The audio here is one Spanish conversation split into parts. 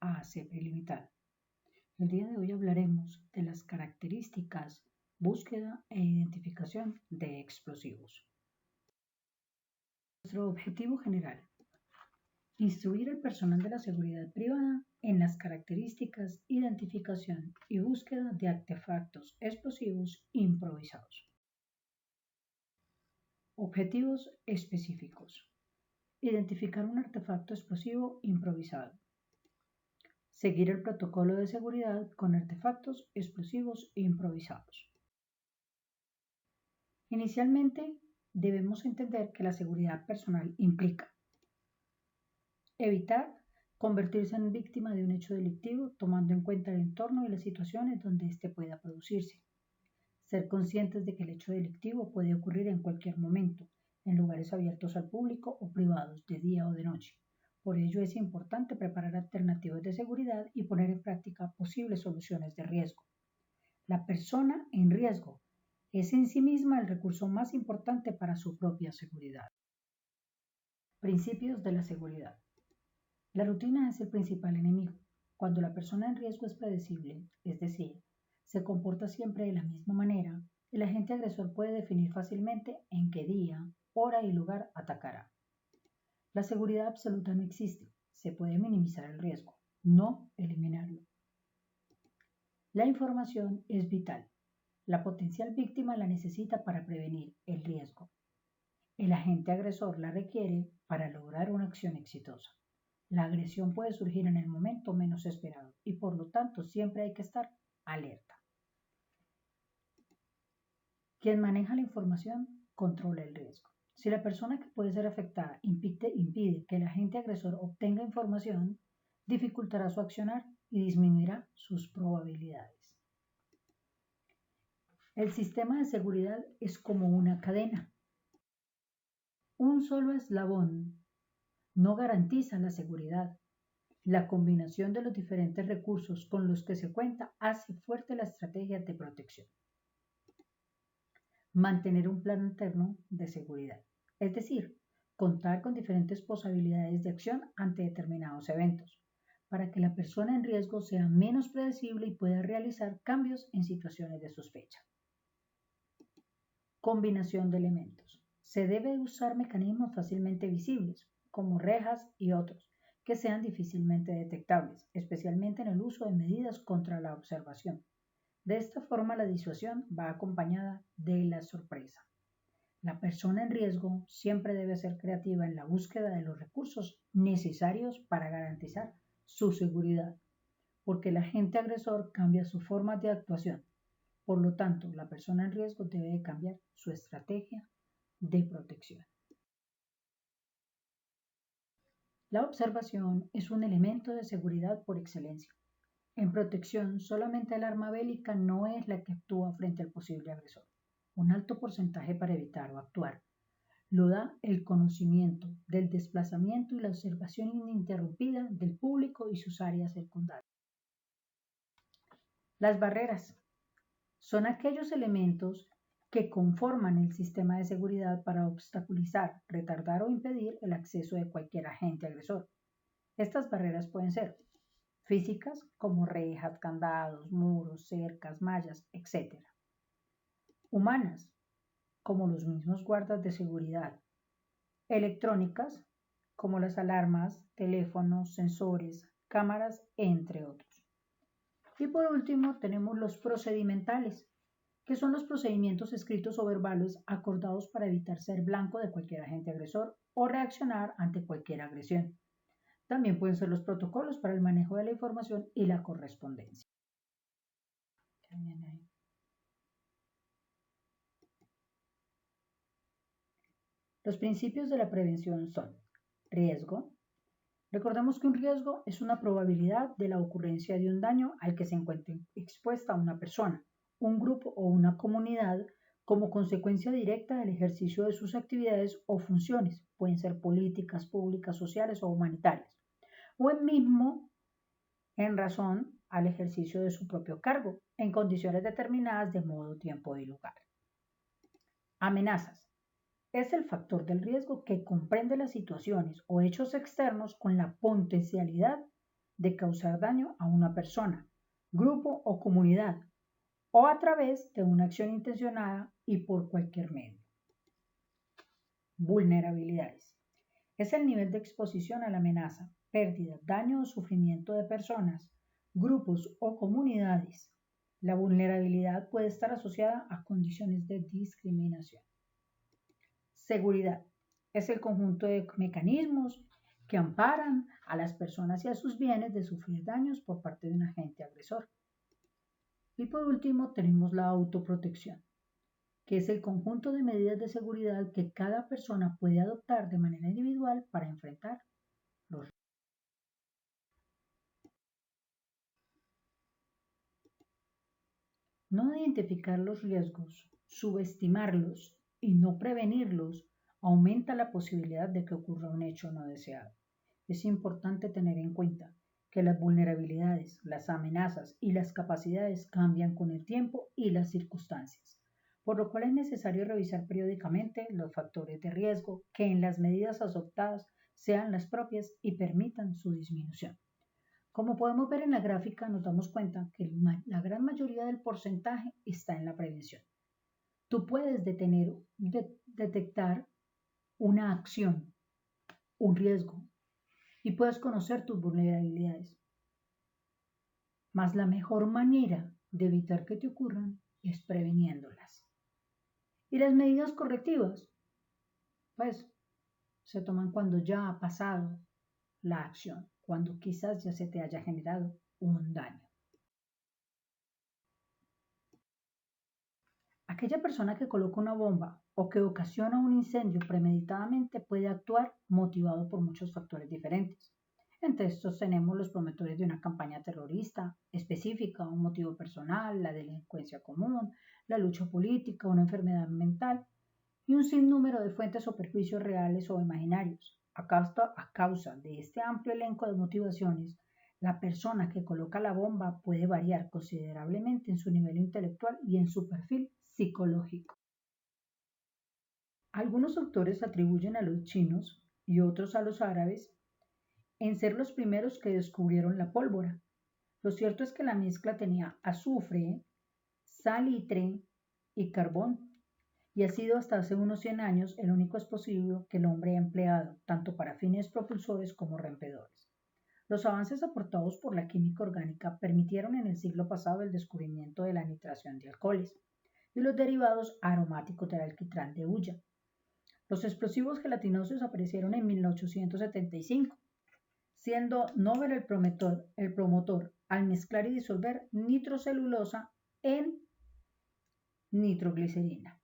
A CP Limitada. El día de hoy hablaremos de las características, búsqueda e identificación de explosivos. Nuestro objetivo general: instruir al personal de la seguridad privada en las características, identificación y búsqueda de artefactos explosivos improvisados. Objetivos específicos: identificar un artefacto explosivo improvisado. Seguir el protocolo de seguridad con artefactos explosivos improvisados. Inicialmente, debemos entender que la seguridad personal implica evitar convertirse en víctima de un hecho delictivo tomando en cuenta el entorno y las situaciones donde éste pueda producirse. Ser conscientes de que el hecho delictivo puede ocurrir en cualquier momento, en lugares abiertos al público o privados, de día o de noche. Por ello es importante preparar alternativas de seguridad y poner en práctica posibles soluciones de riesgo. La persona en riesgo es en sí misma el recurso más importante para su propia seguridad. Principios de la seguridad. La rutina es el principal enemigo. Cuando la persona en riesgo es predecible, es decir, se comporta siempre de la misma manera, el agente agresor puede definir fácilmente en qué día, hora y lugar atacará. La seguridad absoluta no existe. Se puede minimizar el riesgo, no eliminarlo. La información es vital. La potencial víctima la necesita para prevenir el riesgo. El agente agresor la requiere para lograr una acción exitosa. La agresión puede surgir en el momento menos esperado y por lo tanto siempre hay que estar alerta. Quien maneja la información controla el riesgo. Si la persona que puede ser afectada impide que el agente agresor obtenga información, dificultará su accionar y disminuirá sus probabilidades. El sistema de seguridad es como una cadena. Un solo eslabón no garantiza la seguridad. La combinación de los diferentes recursos con los que se cuenta hace fuerte la estrategia de protección. Mantener un plan interno de seguridad, es decir, contar con diferentes posibilidades de acción ante determinados eventos, para que la persona en riesgo sea menos predecible y pueda realizar cambios en situaciones de sospecha. Combinación de elementos. Se debe usar mecanismos fácilmente visibles, como rejas y otros, que sean difícilmente detectables, especialmente en el uso de medidas contra la observación. De esta forma, la disuasión va acompañada de la sorpresa. La persona en riesgo siempre debe ser creativa en la búsqueda de los recursos necesarios para garantizar su seguridad, porque el agente agresor cambia su forma de actuación. Por lo tanto, la persona en riesgo debe cambiar su estrategia de protección. La observación es un elemento de seguridad por excelencia. En protección, solamente el arma bélica no es la que actúa frente al posible agresor. Un alto porcentaje para evitar o actuar lo da el conocimiento del desplazamiento y la observación ininterrumpida del público y sus áreas circundantes. Las barreras son aquellos elementos que conforman el sistema de seguridad para obstaculizar, retardar o impedir el acceso de cualquier agente agresor. Estas barreras pueden ser físicas, como rejas, candados, muros, cercas, mallas, etc. Humanas, como los mismos guardas de seguridad. Electrónicas, como las alarmas, teléfonos, sensores, cámaras, entre otros. Y por último tenemos los procedimentales, que son los procedimientos escritos o verbales acordados para evitar ser blanco de cualquier agente agresor o reaccionar ante cualquier agresión. También pueden ser los protocolos para el manejo de la información y la correspondencia. Los principios de la prevención son riesgo. Recordemos que un riesgo es una probabilidad de la ocurrencia de un daño al que se encuentre expuesta una persona, un grupo o una comunidad como consecuencia directa del ejercicio de sus actividades o funciones, pueden ser políticas, públicas, sociales o humanitarias, o en razón al ejercicio de su propio cargo, en condiciones determinadas de modo, tiempo y lugar. Amenazas. Es el factor del riesgo que comprende las situaciones o hechos externos con la potencialidad de causar daño a una persona, grupo o comunidad, o a través de una acción intencionada y por cualquier medio. Vulnerabilidades. Es el nivel de exposición a la amenaza, pérdida, daño o sufrimiento de personas, grupos o comunidades. La vulnerabilidad puede estar asociada a condiciones de discriminación. Seguridad. Es el conjunto de mecanismos que amparan a las personas y a sus bienes de sufrir daños por parte de un agente agresor. Y por último tenemos la autoprotección, que es el conjunto de medidas de seguridad que cada persona puede adoptar de manera individual para enfrentar los riesgos. No identificar los riesgos, subestimarlos y no prevenirlos aumenta la posibilidad de que ocurra un hecho no deseado. Es importante tener en cuenta que las vulnerabilidades, las amenazas y las capacidades cambian con el tiempo y las circunstancias, por lo cual es necesario revisar periódicamente los factores de riesgo que en las medidas adoptadas sean las propias y permitan su disminución. Como podemos ver en la gráfica, nos damos cuenta que la gran mayoría del porcentaje está en la prevención. Tú puedes detectar una acción, un riesgo, y puedes conocer tus vulnerabilidades. Mas la mejor manera de evitar que te ocurran es preveniéndolas. Y las medidas correctivas, pues, se toman cuando ya ha pasado la acción, cuando quizás ya se te haya generado un daño. Aquella persona que coloca una bomba o que ocasiona un incendio premeditadamente puede actuar motivado por muchos factores diferentes. Entre estos tenemos los promotores de una campaña terrorista específica, un motivo personal, la delincuencia común, la lucha política, una enfermedad mental y un sinnúmero de fuentes o perjuicios reales o imaginarios. A causa de este amplio elenco de motivaciones, la persona que coloca la bomba puede variar considerablemente en su nivel intelectual y en su perfil psicológico. Algunos autores atribuyen a los chinos y otros a los árabes en ser los primeros que descubrieron la pólvora. Lo cierto es que la mezcla tenía azufre, salitre y carbón, y ha sido hasta hace unos 100 años el único explosivo que el hombre ha empleado, tanto para fines propulsores como rompedores. Los avances aportados por la química orgánica permitieron en el siglo pasado el descubrimiento de la nitración de alcoholes y los derivados aromáticos del alquitrán de hulla. Los explosivos gelatinosos aparecieron en 1875, siendo Nobel el promotor al mezclar y disolver nitrocelulosa en nitroglicerina.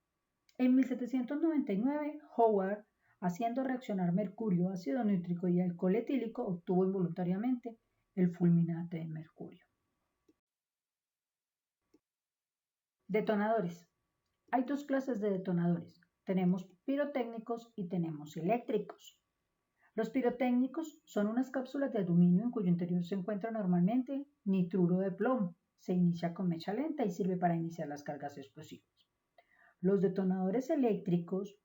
En 1799, Howard, haciendo reaccionar mercurio, ácido nítrico y alcohol etílico, obtuvo involuntariamente el fulminante de mercurio. Detonadores. Hay dos clases de detonadores. Tenemos pirotécnicos y tenemos eléctricos. Los pirotécnicos son unas cápsulas de aluminio en cuyo interior se encuentra normalmente nitruro de plomo. Se inicia con mecha lenta y sirve para iniciar las cargas explosivas. Los detonadores eléctricos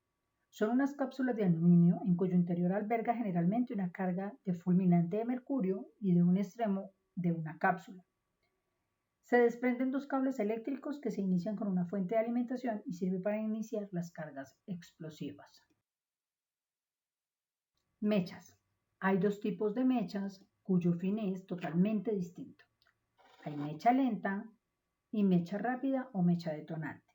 son unas cápsulas de aluminio en cuyo interior alberga generalmente una carga de fulminante de mercurio y de un extremo de una cápsula. Se desprenden dos cables eléctricos que se inician con una fuente de alimentación y sirve para iniciar las cargas explosivas. Mechas. Hay dos tipos de mechas cuyo fin es totalmente distinto. Hay mecha lenta y mecha rápida o mecha detonante.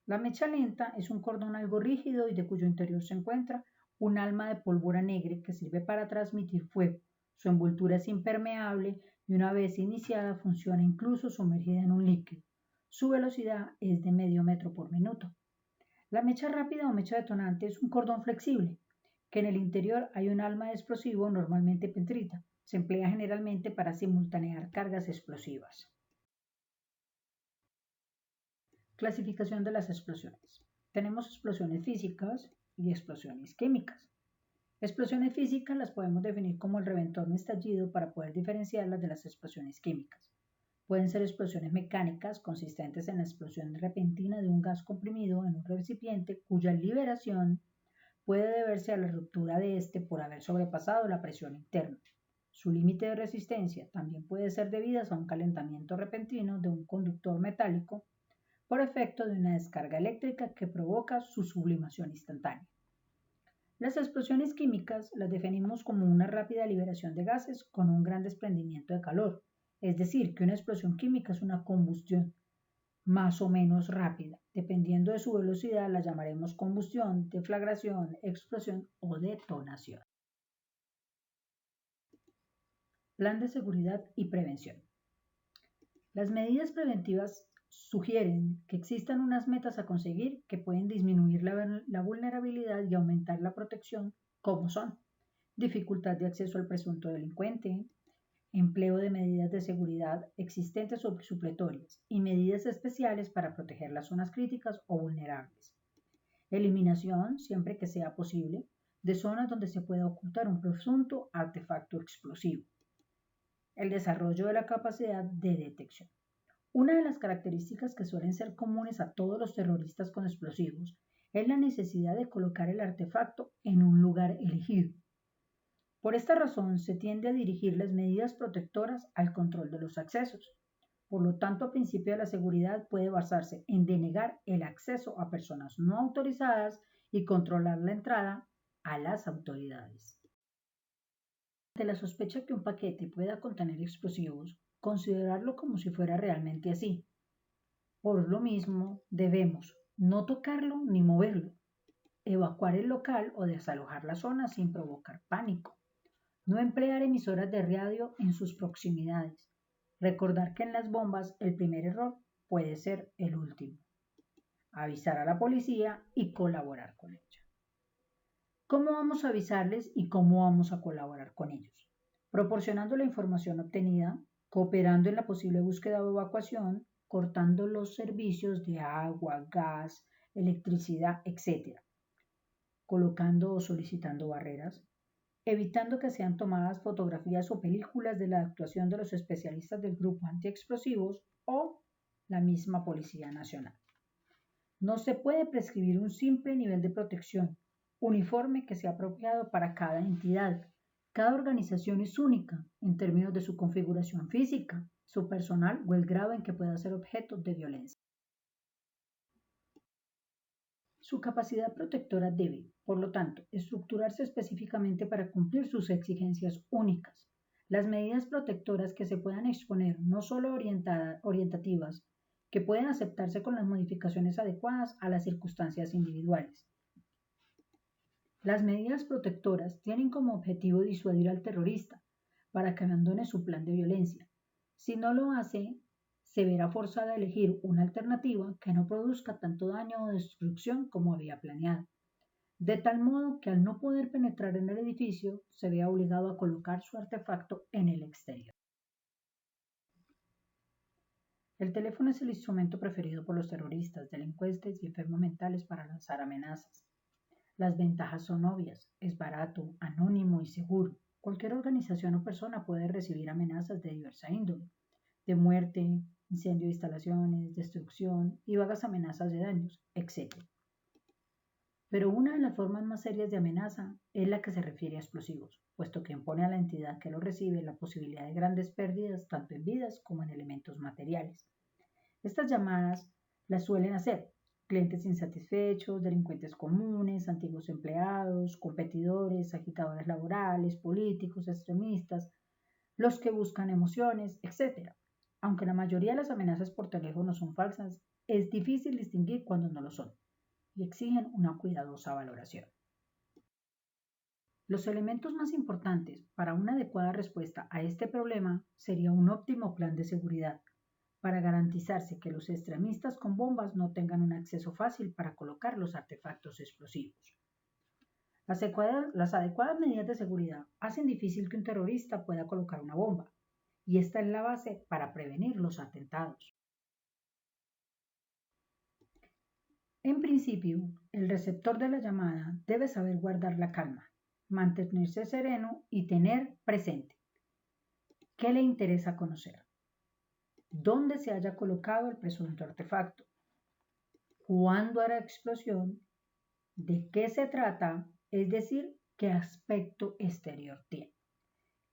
La mecha lenta es un cordón algo rígido y de cuyo interior se encuentra un alma de pólvora negra que sirve para transmitir fuego. Su envoltura es impermeable y una vez iniciada funciona incluso sumergida en un líquido. Su velocidad es de medio metro por minuto. La mecha rápida o mecha detonante es un cordón flexible, que en el interior hay un alma de explosivo normalmente petrita. Se emplea generalmente para simultanear cargas explosivas. Clasificación de las explosiones. Tenemos explosiones físicas y explosiones químicas. Explosiones físicas las podemos definir como el reventón o estallido para poder diferenciarlas de las explosiones químicas. Pueden ser explosiones mecánicas consistentes en la explosión repentina de un gas comprimido en un recipiente cuya liberación puede deberse a la ruptura de este por haber sobrepasado la presión interna. Su límite de resistencia también puede ser debido a un calentamiento repentino de un conductor metálico por efecto de una descarga eléctrica que provoca su sublimación instantánea. Las explosiones químicas las definimos como una rápida liberación de gases con un gran desprendimiento de calor, es decir, que una explosión química es una combustión más o menos rápida. Dependiendo de su velocidad, la llamaremos combustión, deflagración, explosión o detonación. Plan de seguridad y prevención. Las medidas preventivas sugieren que existan unas metas a conseguir que pueden disminuir la vulnerabilidad y aumentar la protección, como son dificultad de acceso al presunto delincuente, empleo de medidas de seguridad existentes o supletorias y medidas especiales para proteger las zonas críticas o vulnerables. Eliminación, siempre que sea posible, de zonas donde se pueda ocultar un presunto artefacto explosivo. El desarrollo de la capacidad de detección. Una de las características que suelen ser comunes a todos los terroristas con explosivos es la necesidad de colocar el artefacto en un lugar elegido. Por esta razón, se tiende a dirigir las medidas protectoras al control de los accesos. Por lo tanto, el principio de la seguridad puede basarse en denegar el acceso a personas no autorizadas y controlar la entrada a las autoridades. Ante la sospecha que un paquete pueda contener explosivos, considerarlo como si fuera realmente así. Por lo mismo, debemos no tocarlo ni moverlo, evacuar el local o desalojar la zona sin provocar pánico, no emplear emisoras de radio en sus proximidades, recordar que en las bombas el primer error puede ser el último, avisar a la policía y colaborar con ella. ¿Cómo vamos a avisarles y cómo vamos a colaborar con ellos? Proporcionando la información obtenida, cooperando en la posible búsqueda o evacuación, cortando los servicios de agua, gas, electricidad, etc., colocando o solicitando barreras, evitando que sean tomadas fotografías o películas de la actuación de los especialistas del grupo antiexplosivos o la misma Policía Nacional. No se puede prescribir un simple nivel de protección uniforme que sea apropiado para cada entidad. Cada organización es única en términos de su configuración física, su personal o el grado en que pueda ser objeto de violencia. Su capacidad protectora debe, por lo tanto, estructurarse específicamente para cumplir sus exigencias únicas. Las medidas protectoras que se puedan exponer no solo orientativas, que pueden aceptarse con las modificaciones adecuadas a las circunstancias individuales. Las medidas protectoras tienen como objetivo disuadir al terrorista para que abandone su plan de violencia. Si no lo hace, se verá forzada a elegir una alternativa que no produzca tanto daño o destrucción como había planeado, de tal modo que al no poder penetrar en el edificio, se vea obligado a colocar su artefacto en el exterior. El teléfono es el instrumento preferido por los terroristas, delincuentes y enfermos mentales para lanzar amenazas. Las ventajas son obvias, es barato, anónimo y seguro. Cualquier organización o persona puede recibir amenazas de diversa índole, de muerte, incendio de instalaciones, destrucción y vagas amenazas de daños, etc. Pero una de las formas más serias de amenaza es la que se refiere a explosivos, puesto que impone a la entidad que lo recibe la posibilidad de grandes pérdidas tanto en vidas como en elementos materiales. Estas llamadas las suelen hacer clientes insatisfechos, delincuentes comunes, antiguos empleados, competidores, agitadores laborales, políticos, extremistas, los que buscan emociones, etc. Aunque la mayoría de las amenazas por teléfono son falsas, es difícil distinguir cuando no lo son y exigen una cuidadosa valoración. Los elementos más importantes para una adecuada respuesta a este problema sería un óptimo plan de seguridad, para garantizarse que los extremistas con bombas no tengan un acceso fácil para colocar los artefactos explosivos. Las adecuadas medidas de seguridad hacen difícil que un terrorista pueda colocar una bomba, y esta es la base para prevenir los atentados. En principio, el receptor de la llamada debe saber guardar la calma, mantenerse sereno y tener presente qué le interesa conocer, dónde se haya colocado el presunto artefacto, cuándo hará explosión, de qué se trata, es decir, qué aspecto exterior tiene.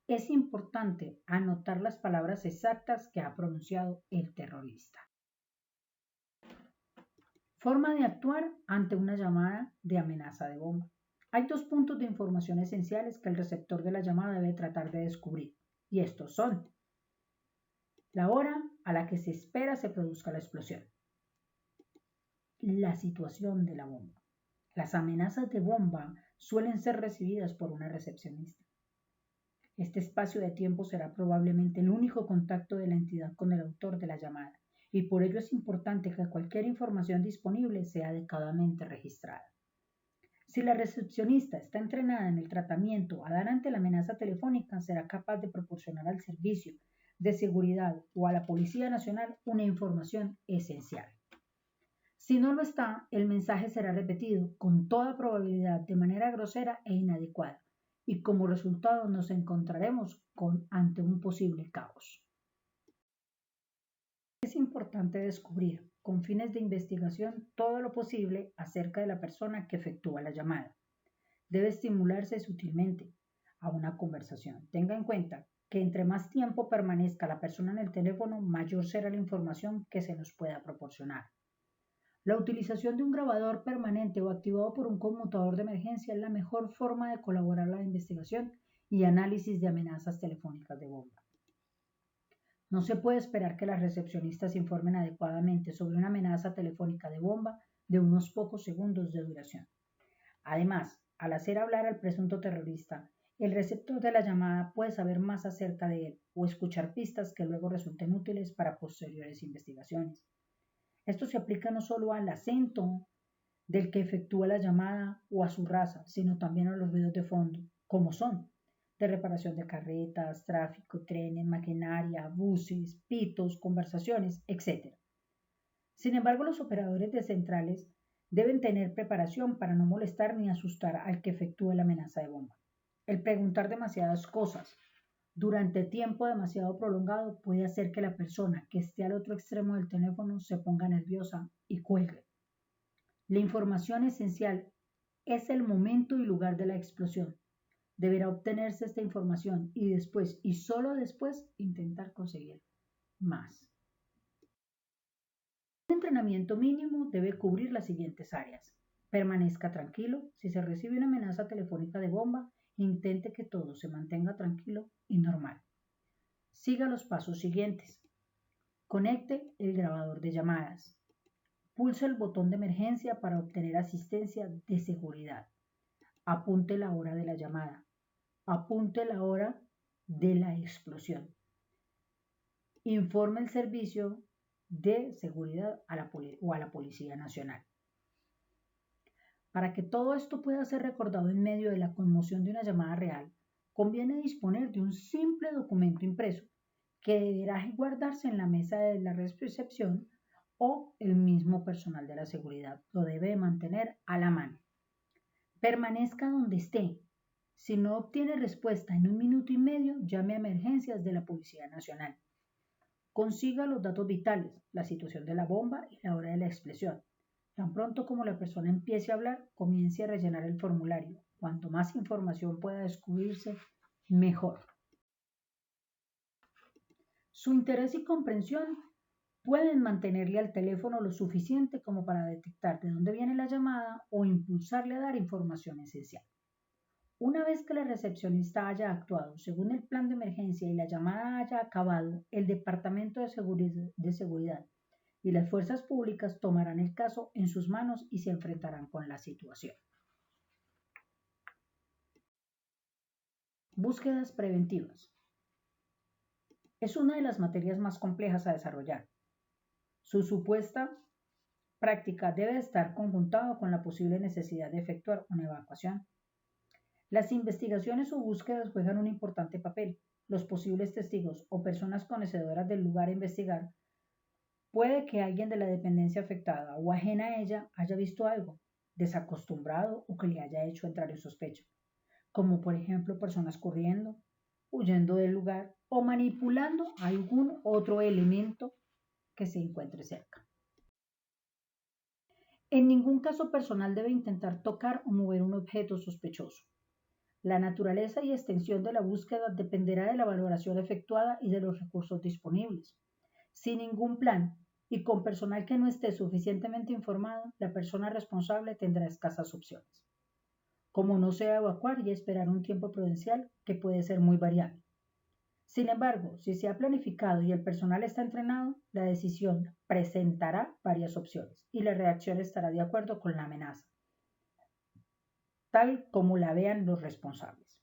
Es importante anotar las palabras exactas que ha pronunciado el terrorista. Forma de actuar ante una llamada de amenaza de bomba. Hay dos puntos de información esenciales que el receptor de la llamada debe tratar de descubrir, y estos son la hora a la que se espera se produzca la explosión, la situación de la bomba. Las amenazas de bomba suelen ser recibidas por una recepcionista. Este espacio de tiempo será probablemente el único contacto de la entidad con el autor de la llamada, y por ello es importante que cualquier información disponible sea adecuadamente registrada. Si la recepcionista está entrenada en el tratamiento a dar ante la amenaza telefónica, será capaz de proporcionar al servicio de seguridad o a la Policía Nacional una información esencial. Si no lo está, el mensaje será repetido con toda probabilidad de manera grosera e inadecuada, y como resultado nos encontraremos ante un posible caos. Es importante descubrir, con fines de investigación, todo lo posible acerca de la persona que efectúa la llamada. Debe estimularse sutilmente a una conversación. Tenga en cuenta que entre más tiempo permanezca la persona en el teléfono, mayor será la información que se nos pueda proporcionar. La utilización de un grabador permanente o activado por un conmutador de emergencia es la mejor forma de colaborar en la investigación y análisis de amenazas telefónicas de bomba. No se puede esperar que las recepcionistas informen adecuadamente sobre una amenaza telefónica de bomba de unos pocos segundos de duración. Además, al hacer hablar al presunto terrorista, el receptor de la llamada puede saber más acerca de él o escuchar pistas que luego resulten útiles para posteriores investigaciones. Esto se aplica no solo al acento del que efectúa la llamada o a su raza, sino también a los ruidos de fondo, como son de reparación de carretas, tráfico, trenes, maquinaria, buses, pitos, conversaciones, etc. Sin embargo, los operadores de centrales deben tener preparación para no molestar ni asustar al que efectúe la amenaza de bomba. El preguntar demasiadas cosas durante tiempo demasiado prolongado puede hacer que la persona que esté al otro extremo del teléfono se ponga nerviosa y cuelgue. La información esencial es el momento y lugar de la explosión. Deberá obtenerse esta información y después, y solo después, intentar conseguir más. Un entrenamiento mínimo debe cubrir las siguientes áreas. Permanezca tranquilo. Si se recibe una amenaza telefónica de bomba, intente que todo se mantenga tranquilo y normal. Siga los pasos siguientes. Conecte el grabador de llamadas. Pulse el botón de emergencia para obtener asistencia de seguridad. Apunte la hora de la llamada. Apunte la hora de la explosión. Informe el servicio de seguridad a la Policía Nacional. Para que todo esto pueda ser recordado en medio de la conmoción de una llamada real, conviene disponer de un simple documento impreso que deberá guardarse en la mesa de la recepción o el mismo personal de la seguridad lo debe mantener a la mano. Permanezca donde esté. Si no obtiene respuesta en 1 minuto y medio, llame a emergencias de la Policía Nacional. Consiga los datos vitales, la situación de la bomba y la hora de la explosión. Tan pronto como la persona empiece a hablar, comience a rellenar el formulario. Cuanto más información pueda descubrirse, mejor. Su interés y comprensión pueden mantenerle al teléfono lo suficiente como para detectar de dónde viene la llamada o impulsarle a dar información esencial. Una vez que la recepcionista haya actuado según el plan de emergencia y la llamada haya acabado, el Departamento de Seguridad y las fuerzas públicas tomarán el caso en sus manos y se enfrentarán con la situación. Búsquedas preventivas. Es una de las materias más complejas a desarrollar. Su supuesta práctica debe estar conjuntado con la posible necesidad de efectuar una evacuación. Las investigaciones o búsquedas juegan un importante papel. Los posibles testigos o personas conocedoras del lugar a investigar puede que alguien de la dependencia afectada o ajena a ella haya visto algo desacostumbrado o que le haya hecho entrar en sospecha, como por ejemplo personas corriendo, huyendo del lugar o manipulando algún otro elemento que se encuentre cerca. En ningún caso personal debe intentar tocar o mover un objeto sospechoso. La naturaleza y extensión de la búsqueda dependerá de la valoración efectuada y de los recursos disponibles. Sin ningún plan y con personal que no esté suficientemente informado, la persona responsable tendrá escasas opciones, como no sea evacuar y esperar un tiempo prudencial que puede ser muy variable. Sin embargo, si se ha planificado y el personal está entrenado, la decisión presentará varias opciones y la reacción estará de acuerdo con la amenaza, tal como la vean los responsables.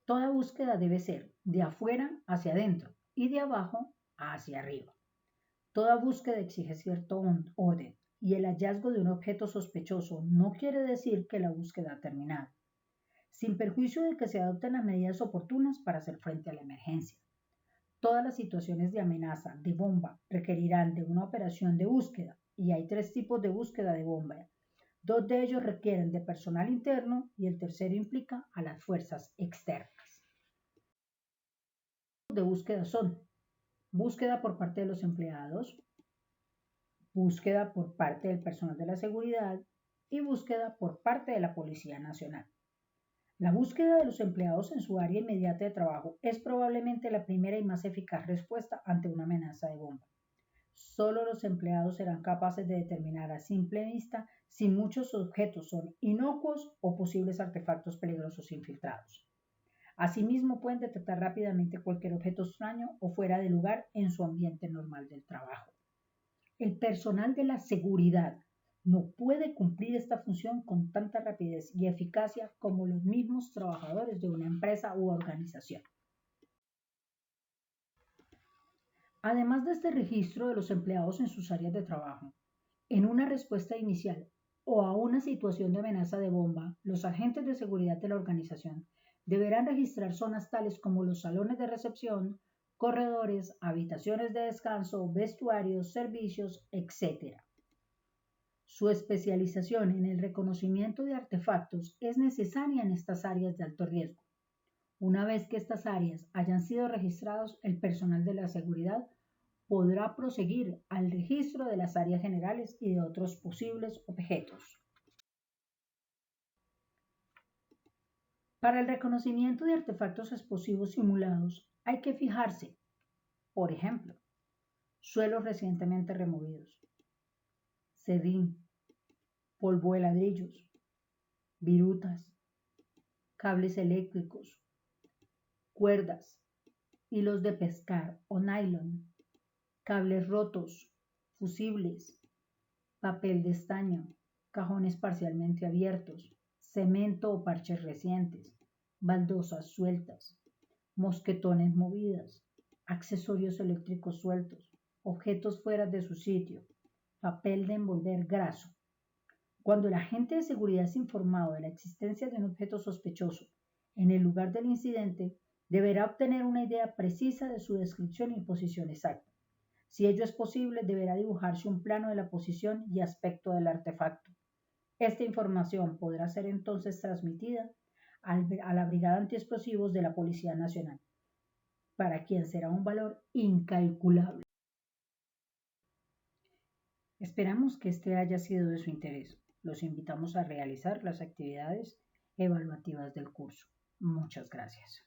Toda búsqueda debe ser de afuera hacia adentro y de abajo hacia arriba. Toda búsqueda exige cierto orden y el hallazgo de un objeto sospechoso no quiere decir que la búsqueda ha terminado, sin perjuicio de que se adopten las medidas oportunas para hacer frente a la emergencia. Todas las situaciones de amenaza de bomba requerirán de una operación de búsqueda y hay 3 tipos de búsqueda de bomba. 2 de ellos requieren de personal interno y el tercero implica a las fuerzas externas. Los de búsqueda son búsqueda por parte de los empleados, búsqueda por parte del personal de la seguridad y búsqueda por parte de la Policía Nacional. La búsqueda de los empleados en su área inmediata de trabajo es probablemente la primera y más eficaz respuesta ante una amenaza de bomba. Solo los empleados serán capaces de determinar a simple vista si muchos objetos son inocuos o posibles artefactos peligrosos infiltrados. Asimismo, pueden detectar rápidamente cualquier objeto extraño o fuera de lugar en su ambiente normal del trabajo. El personal de la seguridad no puede cumplir esta función con tanta rapidez y eficacia como los mismos trabajadores de una empresa u organización. Además de este registro de los empleados en sus áreas de trabajo, en una respuesta inicial o a una situación de amenaza de bomba, los agentes de seguridad de la organización deberán registrar zonas tales como los salones de recepción, corredores, habitaciones de descanso, vestuarios, servicios, etc. Su especialización en el reconocimiento de artefactos es necesaria en estas áreas de alto riesgo. Una vez que estas áreas hayan sido registradas, el personal de la seguridad podrá proseguir al registro de las áreas generales y de otros posibles objetos. Para el reconocimiento de artefactos explosivos simulados hay que fijarse, por ejemplo, suelos recientemente removidos, serrín, polvo de ladrillos, virutas, cables eléctricos, cuerdas, hilos de pescar o nylon, cables rotos, fusibles, papel de estaño, cajones parcialmente abiertos, cemento o parches recientes, baldosas sueltas, mosquetones movidas, accesorios eléctricos sueltos, objetos fuera de su sitio, papel de envolver graso. Cuando el agente de seguridad es informado de la existencia de un objeto sospechoso en el lugar del incidente, deberá obtener una idea precisa de su descripción y posición exacta. Si ello es posible, deberá dibujarse un plano de la posición y aspecto del artefacto. Esta información podrá ser entonces transmitida a la Brigada Antiexplosivos de la Policía Nacional, para quien será un valor incalculable. Esperamos que este haya sido de su interés. Los invitamos a realizar las actividades evaluativas del curso. Muchas gracias.